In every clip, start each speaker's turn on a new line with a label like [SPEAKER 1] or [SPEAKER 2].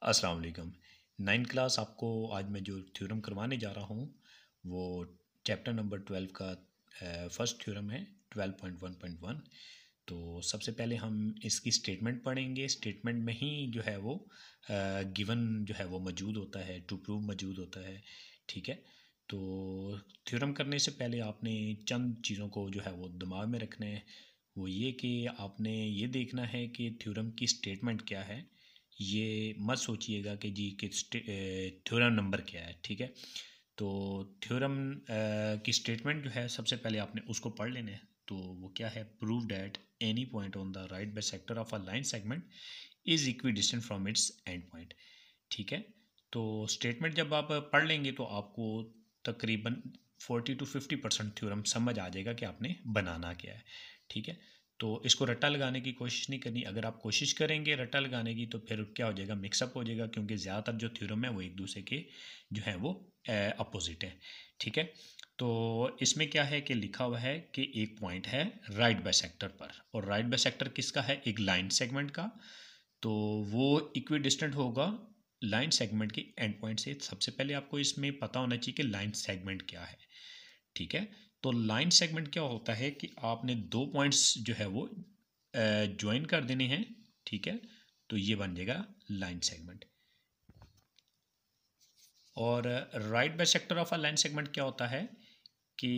[SPEAKER 1] अस्सलाम वालेकुम। 9th class आपको आज मैं जो थ्योरम करवाने जा रहा हूँ वो चैप्टर नंबर 12 का फर्स्ट थ्योरम है 12.1.1। तो सबसे पहले हम इसकी स्टेटमेंट पढ़ेंगे। स्टेटमेंट में ही जो है वो गिवन जो है वो मौजूद होता है, टू प्रूव मौजूद होता है। ठीक है। तो थ्योरम करने से पहले आपने चंद चीज़ों को जो है वो दिमाग में रखना है। वो ये कि आपने ये देखना है कि थ्योरम की स्टेटमेंट क्या है। ये मत सोचिएगा कि जी कि थ्योरम नंबर क्या है। ठीक है। तो थ्योरम की स्टेटमेंट जो है सबसे पहले आपने उसको पढ़ लेना है। तो वो क्या है? Prove that any point on the right bisector of a line segment is equi distant from its and point. ठीक है। तो स्टेटमेंट जब आप पढ़ लेंगे तो आपको तकरीबन 40 to 50% थ्योरम समझ आ जाएगा कि आपने बनाना क्या है। ठीक है। तो इसको रट्टा लगाने की कोशिश नहीं करनी। अगर आप कोशिश करेंगे रट्टा लगाने की तो फिर क्या हो जाएगा? मिक्सअप हो जाएगा, क्योंकि ज़्यादातर जो थ्योरम है वो एक दूसरे के जो है वो अपोजिट है। ठीक है। तो इसमें क्या है कि लिखा हुआ है कि एक पॉइंट है राइट बाइसेक्टर पर, और राइट बाइसेक्टर किसका है? एक लाइन सेगमेंट का। तो वो इक्वी डिस्टेंट होगा लाइन सेगमेंट के एंड पॉइंट से। सबसे पहले आपको इसमें पता होना चाहिए कि लाइन सेगमेंट क्या है। ठीक है। तो लाइन सेगमेंट क्या होता है कि आपने दो पॉइंट्स जो है वो ज्वाइन कर देने हैं। ठीक है। तो ये बन जाएगा लाइन सेगमेंट। और right bisector of a line segment क्या होता है कि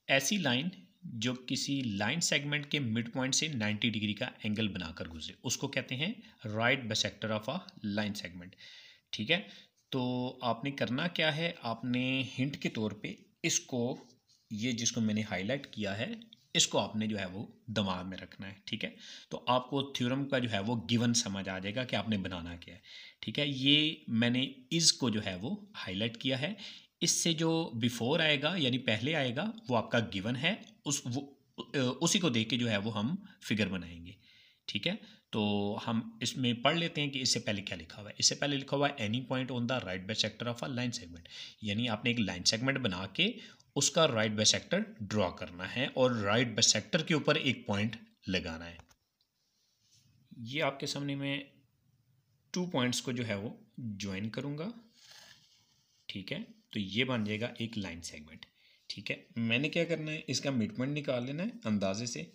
[SPEAKER 1] ऐसी लाइन जो किसी लाइन सेगमेंट के मिड पॉइंट से 90 डिग्री का एंगल बनाकर गुजरे उसको कहते हैं right bisector of a line segment. ठीक है। तो आपने करना क्या है? आपने हिंट के तौर पे इसको, ये जिसको मैंने हाईलाइट किया है, इसको आपने जो है वो दिमाग में रखना है। ठीक है। तो आपको थ्योरम का जो है वो गिवन समझ आ जाएगा कि आपने बनाना क्या है। ठीक है। ये मैंने इस को जो है वो हाईलाइट किया है। इससे जो बिफोर आएगा यानी पहले आएगा वो आपका गिवन है। उसी को देख के जो है वो हम फिगर बनाएंगे। ठीक है। तो हम इसमें पढ़ लेते हैं कि इससे पहले क्या लिखा हुआ है। इससे पहले लिखा हुआ है any point on the right bisector of a line segment. यानी आपने एक लाइन सेगमेंट बना के उसका राइट बाइसेक्टर ड्रॉ करना है और राइट बाइसेक्टर के ऊपर एक पॉइंट लगाना है। ये आपके सामने मैं टू पॉइंट्स को जो है वो ज्वाइन करूँगा। ठीक है। तो ये बन जाएगा एक लाइन सेगमेंट। ठीक है। मैंने क्या करना है? इसका मिड पॉइंट निकाल लेना है अंदाजे से।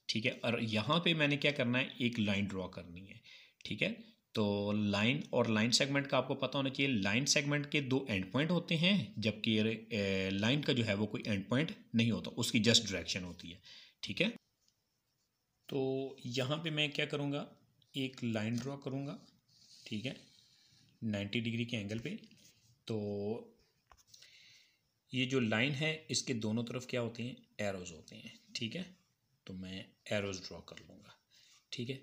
[SPEAKER 1] ठीक है। और यहाँ पे मैंने क्या करना है? एक लाइन ड्रॉ करनी है। ठीक है। तो लाइन और लाइन सेगमेंट का आपको पता होना चाहिए, लाइन सेगमेंट के दो एंड पॉइंट होते हैं, जबकि लाइन का जो है वो कोई एंड पॉइंट नहीं होता, उसकी जस्ट डायरेक्शन होती है। ठीक है। तो यहाँ पे मैं क्या करूँगा? एक लाइन ड्रॉ करूँगा। ठीक है। 90 डिग्री के एंगल पे। तो ये जो लाइन है इसके दोनों तरफ क्या होते हैं? एरोज होते हैं। ठीक है। तो मैं एरोज ड्रॉ कर लूँगा। ठीक है।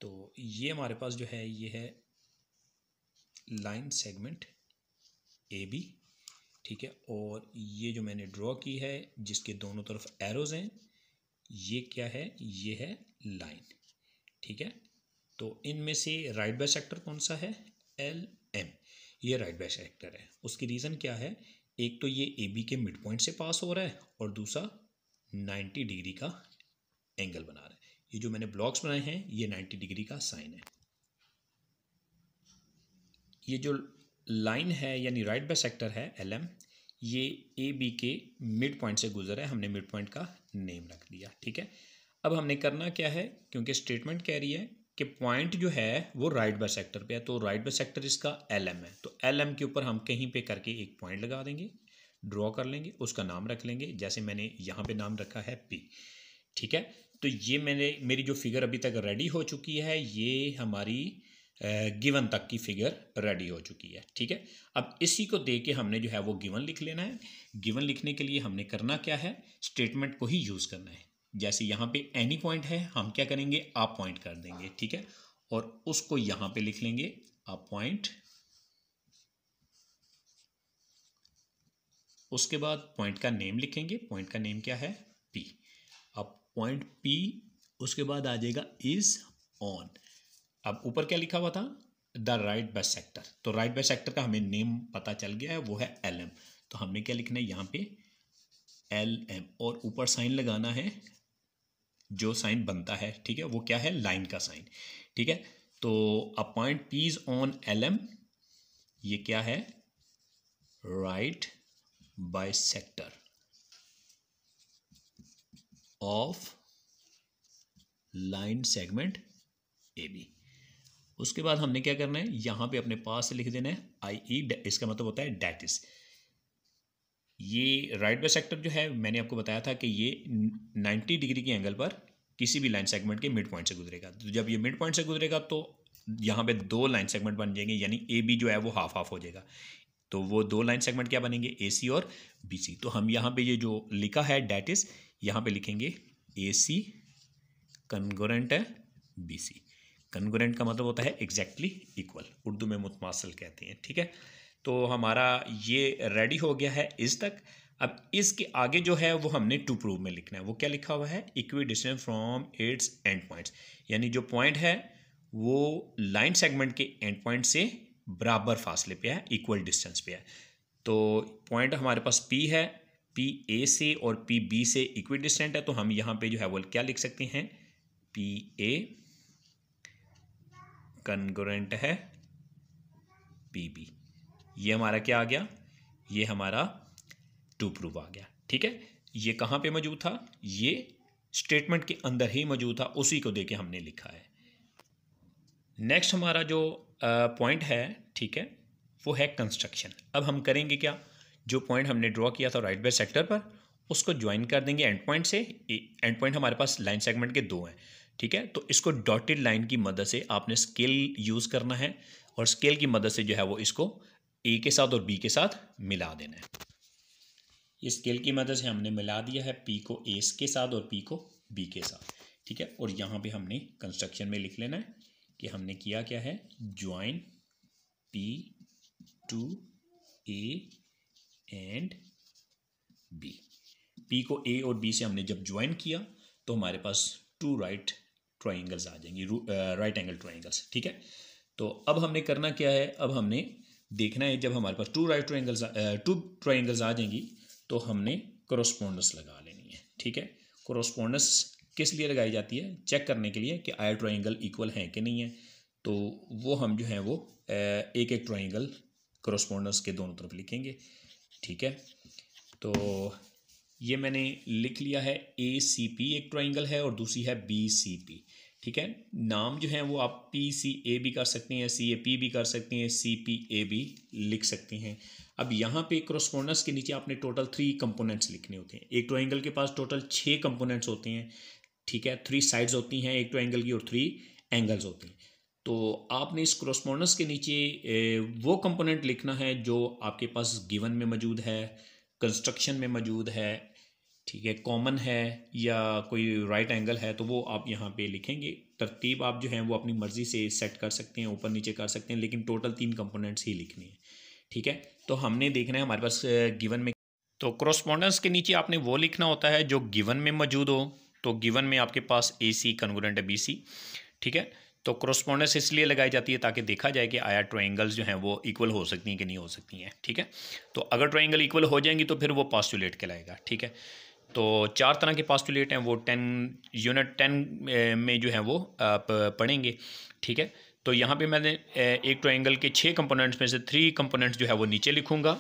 [SPEAKER 1] तो ये हमारे पास जो है ये है लाइन सेगमेंट ए बी। ठीक है। और ये जो मैंने ड्रॉ की है जिसके दोनों तरफ एरोज हैं, ये क्या है? ये है लाइन। ठीक है। तो इनमें से राइट बाइसेक्टर कौन सा है? L M. ये राइट बाइसेक्टर है। उसकी रीज़न क्या है? एक तो ये ए बी के मिड पॉइंट से पास हो रहा है और दूसरा 90 डिग्री का एंगल बना रहा है। ये जो मैंने ब्लॉक्स बनाए हैं ये 90 डिग्री का साइन है। ये जो लाइन है यानी राइट बाइसेक्टर है एल एम, ये ए बी के मिड पॉइंट से गुजर है। हमने मिड पॉइंट का नेम रख दिया। ठीक है। अब हमने करना क्या है? क्योंकि स्टेटमेंट कह रही है कि पॉइंट जो है वो राइट बाइसेक्टर पे है, तो राइट बाइसेक्टर इसका एल एम है। तो एल एम के ऊपर हम कहीं पे करके एक पॉइंट लगा देंगे, ड्रॉ कर लेंगे, उसका नाम रख लेंगे, जैसे मैंने यहाँ पे नाम रखा है पी। ठीक है। तो ये मेरी जो फिगर अभी तक रेडी हो चुकी है, ये हमारी गिवन तक की फिगर रेडी हो चुकी है। ठीक है। अब इसी को दे के हमने जो है वो गिवन लिख लेना है। गिवन लिखने के लिए हमने करना क्या है? स्टेटमेंट को ही यूज़ करना है। जैसे यहाँ पे एनी पॉइंट है, हम क्या करेंगे? आप पॉइंट कर देंगे। ठीक है। और उसको यहाँ पे लिख लेंगे आप पॉइंट। उसके बाद पॉइंट का नेम लिखेंगे। पॉइंट का नेम क्या है? पी। अब पॉइंट पी, उसके बाद आ जाएगा इज ऑन। अब ऊपर क्या लिखा हुआ था? The right bisector. तो राइट बाइसेक्टर का हमें नेम पता चल गया है, वो है एल एम। तो हमने क्या लिखना है यहाँ पे? L M. और ऊपर साइन लगाना है जो साइन बनता है। ठीक है। वो क्या है? लाइन का साइन। ठीक है। तो a point P is on LM, ये क्या है, right bisector of line segment AB। उसके बाद हमने क्या करना है, यहां पे अपने पास से लिख देना है IE, इसका मतलब होता है डेट इज, ये राइट बाइसेक्टर जो है मैंने आपको बताया था कि ये 90 डिग्री के एंगल पर किसी भी लाइन सेगमेंट के मिड पॉइंट से गुजरेगा। तो जब ये मिड पॉइंट से गुजरेगा तो यहाँ पे दो लाइन सेगमेंट बन जाएंगे, यानी AB जो है वो हाफ हाफ हो जाएगा। तो वो दो लाइन सेगमेंट क्या बनेंगे, AC और BC। तो हम यहाँ पे ये जो लिखा है डेट इज, यहाँ पे लिखेंगे AC कन्ग्रुएंट है BC। कन्ग्रुएंट का मतलब होता है एग्जैक्टली इक्वल, उर्दू में मुतमासिल कहते हैं, ठीक है। तो हमारा ये रेडी हो गया है इस तक। अब इसके आगे जो है वो हमने टू प्रूव में लिखना है। वो क्या लिखा हुआ है, equi distance from its and points, यानी जो पॉइंट है वो लाइन सेगमेंट के एंड पॉइंट से बराबर फासले पे है, इक्वल डिस्टेंस पे है। तो पॉइंट हमारे पास P है, P A से और P B से इक्वी डिस्टेंट है, तो हम यहाँ पे जो है वो क्या लिख सकते हैं, P A कन्ग्रुएंट है P B। ये हमारा क्या आ गया, ये हमारा टू प्रूव आ गया, ठीक है। ये कहाँ पे मौजूद था, ये स्टेटमेंट के अंदर ही मौजूद था, उसी को देके हमने लिखा है। नेक्स्ट हमारा जो पॉइंट है, ठीक है, वो है कंस्ट्रक्शन। अब हम करेंगे क्या, जो पॉइंट हमने ड्रॉ किया था राइट बाइसेक्टर पर, उसको ज्वाइन कर देंगे एंड पॉइंट से। एंड पॉइंट हमारे पास लाइन सेगमेंट के दो हैं, ठीक है। तो इसको डॉटेड लाइन की मदद से आपने स्केल यूज़ करना है, और स्केल की मदद से जो है वो इसको A के साथ और B के साथ मिला देना है। इस स्केल की मदद से हमने मिला दिया है P को A के साथ और P को B के साथ, ठीक है। और यहाँ पे हमने कंस्ट्रक्शन में लिख लेना है कि हमने किया क्या है, join P to A and B। P को A और B से हमने जब ज्वाइन किया तो हमारे पास टू राइट ट्राइंगल्स आ जाएंगी, राइट एंगल ट्राइंगल्स, ठीक है। तो अब हमने करना क्या है, अब हमने देखना है जब हमारे पास टू ट्राइंगल्स आ जाएंगी तो हमने कोरोस्पोंडेंस लगा लेनी है, ठीक है। कोरोस्पोंडेंस किस लिए लगाई जाती है, चेक करने के लिए कि आया ट्राइंगल इक्वल है कि नहीं है। तो वो हम जो है वो एक एक ट्राइंगल कोरोस्पोंडेंस के दोनों तरफ लिखेंगे, ठीक है। तो ये मैंने लिख लिया है, ACP एक ट्राइंगल है और दूसरी है BCP, ठीक है। नाम जो है वो आप PCA भी कर सकते हैं, CAP भी कर सकते हैं, CPA भी लिख सकते हैं। अब यहाँ पे कोरोस्पोंडेंस के नीचे आपने टोटल 3 कंपोनेंट्स लिखने होते हैं। एक ट्राइंगल के पास टोटल 6 कंपोनेंट्स होते हैं, ठीक है। 3 साइड्स होती हैं एक ट्राइंगल की और 3 एंगल्स होते हैं। तो आपने इस कोरोस्पोंडेंस के नीचे वो कंपोनेंट लिखना है जो आपके पास गिवन में मौजूद है, कंस्ट्रक्शन में मौजूद है, ठीक है, कॉमन है या कोई राइट एंगल है, तो वो आप यहाँ पे लिखेंगे। तरतीब आप जो है वो अपनी मर्ज़ी से सेट कर सकते हैं, ऊपर नीचे कर सकते हैं, लेकिन टोटल 3 कंपोनेंट्स ही लिखने हैं, ठीक है। तो हमने देखना है हमारे पास गिवन में, तो कोरोस्पोंडेंस के नीचे आपने वो लिखना होता है जो गिवन में मौजूद हो। तो गिवन में आपके पास AC कन्ग्रुएंट है BC, ठीक है। तो कोरोस्पोंडेंस इसलिए लगाई जाती है ताकि देखा जाए कि आया ट्राइंगल्स जो हैं वो इक्वल हो सकती हैं कि नहीं हो सकती हैं, ठीक है। तो अगर ट्राइंगल इक्वल हो जाएंगी तो फिर वो पोस्टुलेट कहलाएगा, ठीक है। तो 4 तरह के पोस्टुलेट हैं, वो यूनिट 10 में जो है वो आप पढ़ेंगे, ठीक है। तो यहाँ पे मैंने एक ट्राइंगल के 6 कंपोनेंट्स में से 3 कंपोनेंट्स जो है वो नीचे लिखूँगा।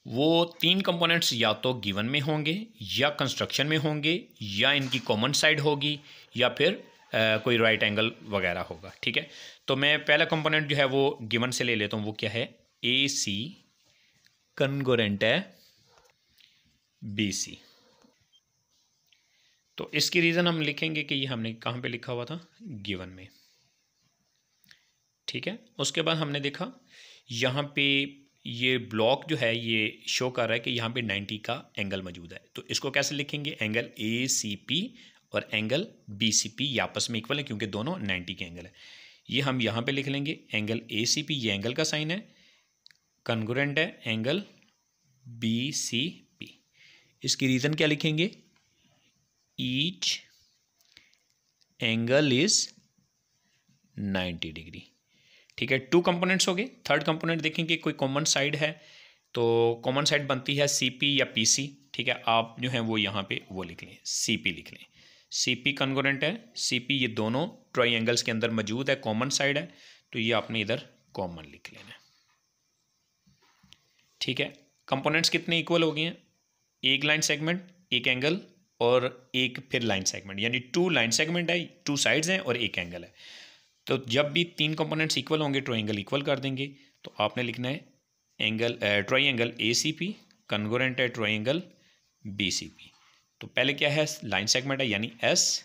[SPEAKER 1] वो 3 कंपोनेंट्स या तो गिवन में होंगे या कंस्ट्रक्शन में होंगे या इनकी कॉमन साइड होगी या फिर कोई राइट एंगल वगैरह होगा, ठीक है। तो मैं पहला कंपोनेंट जो है वो गिवन से ले लेता हूँ। वो क्या है, AC कन्ग्रुएंट है BC। तो इसकी रीज़न हम लिखेंगे कि ये हमने कहाँ पे लिखा हुआ था, गिवन में, ठीक है। उसके बाद हमने देखा यहाँ पे ये ब्लॉक जो है ये शो कर रहा है कि यहाँ पे 90 का एंगल मौजूद है। तो इसको कैसे लिखेंगे, एंगल ACP और एंगल BCP ये आपस में इक्वल है क्योंकि दोनों 90 के एंगल है। ये हम यहाँ पे लिख लेंगे एंगल ACP, ये एंगल का साइन है, कन्ग्रुएंट है एंगल BCP। इसकी रीज़न क्या लिखेंगे, ईच एंगल इज 90 डिग्री, ठीक है। 2 कंपोनेंट्स हो गए। थर्ड कंपोनेंट देखेंगे कोई कॉमन साइड है, तो कॉमन साइड बनती है CP या PC, ठीक है। आप जो है वो यहाँ पे वो लिख लें, CP लिख लें, सी पी कन्गोरेंट है, सी पी ये दोनों ट्राइंगल्स के अंदर मौजूद है, कॉमन साइड है, तो ये आपने इधर कॉमन लिख लेना है। ठीक है, कंपोनेंट्स कितने इक्वल हो गए हैं, एक लाइन सेगमेंट, एक एंगल और एक फिर लाइन सेगमेंट, यानी 2 लाइन सेगमेंट है, 2 साइड्स हैं और एक एंगल है। तो जब भी 3 कंपोनेंट्स इक्वल होंगे ट्राइंगल इक्वल कर देंगे। तो आपने लिखना है angle triangle A C P congruent है ट्राइंगल बी सी पी। तो पहले क्या है, लाइन सेगमेंट है यानी एस,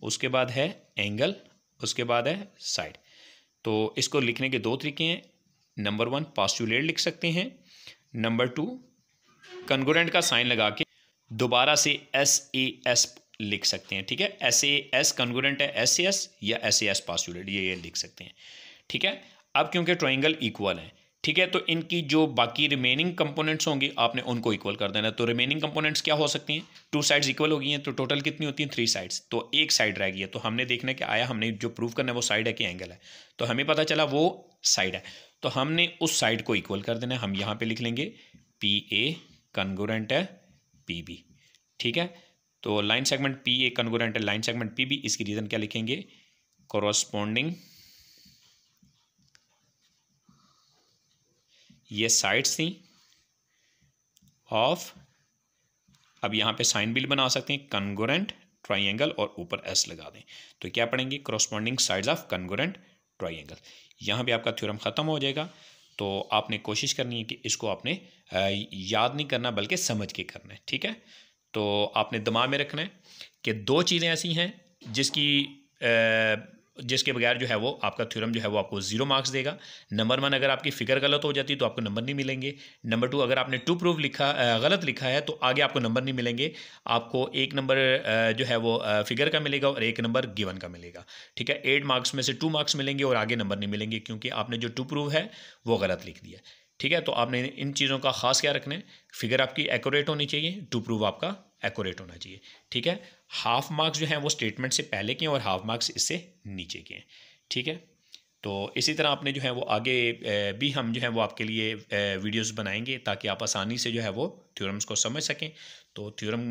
[SPEAKER 1] उसके बाद है एंगल, उसके बाद है साइड। तो इसको लिखने के 2 तरीके हैं, नंबर 1 पोस्टुलेट लिख सकते हैं, नंबर 2 कन्गोरेंट का साइन लगा के दोबारा से एस ए एस लिख सकते हैं। ठीक है, एस ए एस कन्गोरेंट है एस ए एस या एस ए एस पोस्टुलेट, ये लिख सकते हैं। ठीक है, अब क्योंकि ट्राइंगल इक्वल है, ठीक है, तो इनकी जो बाकी रिमेनिंग कंपोनेंट्स होंगी आपने उनको इक्वल कर देना। तो रिमेनिंग कंपोनेंट्स क्या हो सकती हैं, 2 साइड्स इक्वल हो गई हैं, तो टोटल कितनी होती हैं 3 साइड्स, तो एक साइड रह गई है। तो हमने देखना कि आया, हमने जो प्रूव करना है वो साइड है कि एंगल है, तो हमें पता चला वो साइड है, तो हमने उस साइड को इक्वल कर देना है। हम यहाँ पर लिख लेंगे पी ए कन्गोरेंट है पी बी। ठीक है, तो लाइन सेगमेंट पी ए कन्गोरेंट है लाइन सेगमेंट पी बी, इसकी रीज़न क्या लिखेंगे, कोरोस्पोंडिंग ये साइड्स थी ऑफ, अब यहाँ पे साइन बिल बना सकते हैं कन्गोरेंट ट्राइंगल और ऊपर एस लगा दें, तो क्या पढ़ेंगे, कोरोस्पोंडिंग साइड्स ऑफ कन्गोरेंट ट्राइंगल। यहाँ पे आपका थ्योरम ख़त्म हो जाएगा। तो आपने कोशिश करनी है कि इसको आपने याद नहीं करना बल्कि समझ के करना है। ठीक है, तो आपने दिमाग में रखना है कि 2 चीज़ें ऐसी हैं जिसके बगैर जो है वो आपका थ्योरम जो है वो आपको 0 मार्क्स देगा। नंबर 1, अगर आपकी फिगर गलत हो जाती है तो आपको नंबर नहीं मिलेंगे। नंबर 2, अगर आपने टू प्रूफ गलत लिखा है तो आगे आपको नंबर नहीं मिलेंगे, आपको 1 नंबर जो है वो फिगर का मिलेगा और 1 नंबर गिवन का मिलेगा। ठीक है, 8 मार्क्स में से 2 मार्क्स मिलेंगे और आगे नंबर नहीं मिलेंगे क्योंकि आपने जो टू प्रूफ है वो गलत लिख दिया। ठीक है, तो आपने इन चीज़ों का खास क्या रखना है, फिगर आपकी एक्यूरेट होनी चाहिए, टू प्रूफ आपका एक्यूरेट होना चाहिए। ठीक है, हाफ मार्क्स जो हैं वो स्टेटमेंट से पहले के हैं और हाफ मार्क्स इससे नीचे के हैं। ठीक है, तो इसी तरह आपने जो है वो आगे भी हम जो है वो आपके लिए वीडियोस बनाएंगे ताकि आप आसानी से जो है वो थ्योरम्स को समझ सकें। तो थ्योरम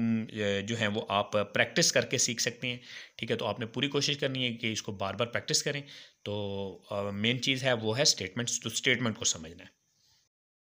[SPEAKER 1] जो है वो आप प्रैक्टिस करके सीख सकते हैं। ठीक है, तो आपने पूरी कोशिश करनी है कि इसको बार बार प्रैक्टिस करें। तो मेन चीज़ है वो है स्टेटमेंट्स, तो स्टेटमेंट को समझना है।